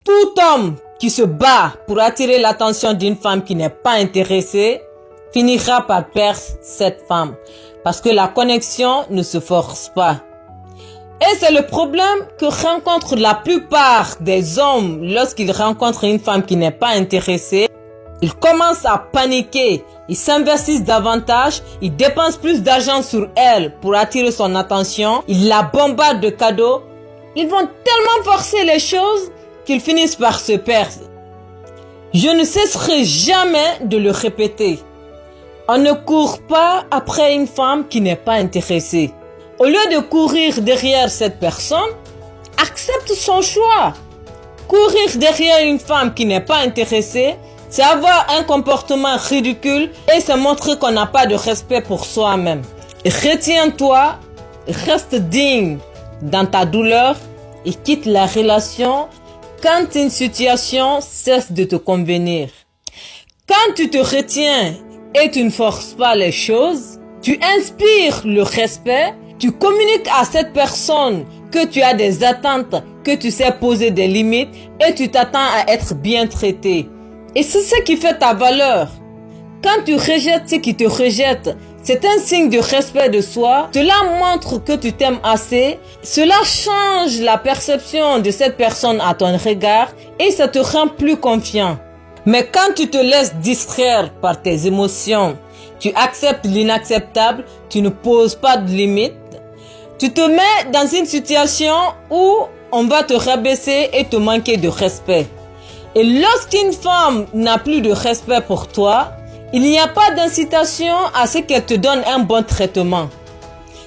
Tout homme qui se bat pour attirer l'attention d'une femme qui n'est pas intéressée finira par perdre cette femme parce que la connexion ne se force pas. Et c'est le problème que rencontrent la plupart des hommes lorsqu'ils rencontrent une femme qui n'est pas intéressée. Ils commencent à paniquer, ils s'investissent davantage, ils dépensent plus d'argent sur elle pour attirer son attention, ils la bombardent de cadeaux. Ils vont tellement forcer les choses qu'ils finissent par se perdre. Je ne cesserai jamais de le répéter. On ne court pas après une femme qui n'est pas intéressée. Au lieu de courir derrière cette personne, accepte son choix. Courir derrière une femme qui n'est pas intéressée, c'est avoir un comportement ridicule et se montrer qu'on n'a pas de respect pour soi-même. Retiens-toi, reste digne dans ta douleur et quitte la relation quand une situation cesse de te convenir. Quand tu te retiens et tu ne forces pas les choses, tu inspires le respect, tu communiques à cette personne que tu as des attentes, que tu sais poser des limites et tu t'attends à être bien traité. Et c'est ce qui fait ta valeur. Quand tu rejettes ceux qui te rejettent, c'est un signe de respect de soi. Cela montre que tu t'aimes assez. Cela change la perception de cette personne à ton regard et ça te rend plus confiant. Mais quand tu te laisses distraire par tes émotions, tu acceptes l'inacceptable, tu ne poses pas de limites, tu te mets dans une situation où on va te rabaisser et te manquer de respect. Et lorsqu'une femme n'a plus de respect pour toi, il n'y a pas d'incitation à ce qu'elle te donne un bon traitement.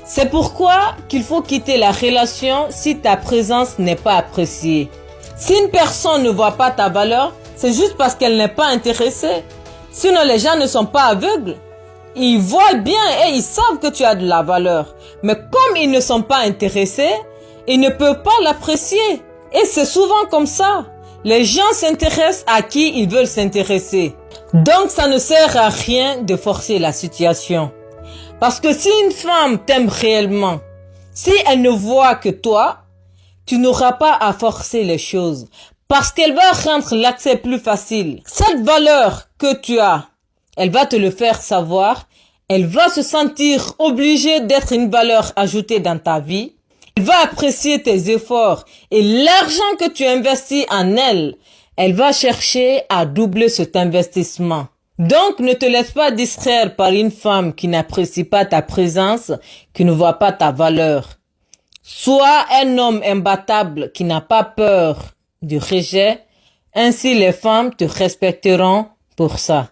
C'est pourquoi qu'il faut quitter la relation si ta présence n'est pas appréciée. Si une personne ne voit pas ta valeur, c'est juste parce qu'elle n'est pas intéressée. Sinon, les gens ne sont pas aveugles. Ils voient bien et ils savent que tu as de la valeur. Mais comme ils ne sont pas intéressés, ils ne peuvent pas l'apprécier. Et c'est souvent comme ça. Les gens s'intéressent à qui ils veulent s'intéresser. Donc, ça ne sert à rien de forcer la situation. Parce que si une femme t'aime réellement, si elle ne voit que toi, tu n'auras pas à forcer les choses. Parce qu'elle va rendre l'accès plus facile. Cette valeur que tu as, elle va te le faire savoir. Elle va se sentir obligée d'être une valeur ajoutée dans ta vie. Elle va apprécier tes efforts et l'argent que tu investis en elle, elle va chercher à doubler cet investissement. Donc, ne te laisse pas distraire par une femme qui n'apprécie pas ta présence, qui ne voit pas ta valeur. Sois un homme imbattable qui n'a pas peur du rejet. Ainsi, les femmes te respecteront pour ça.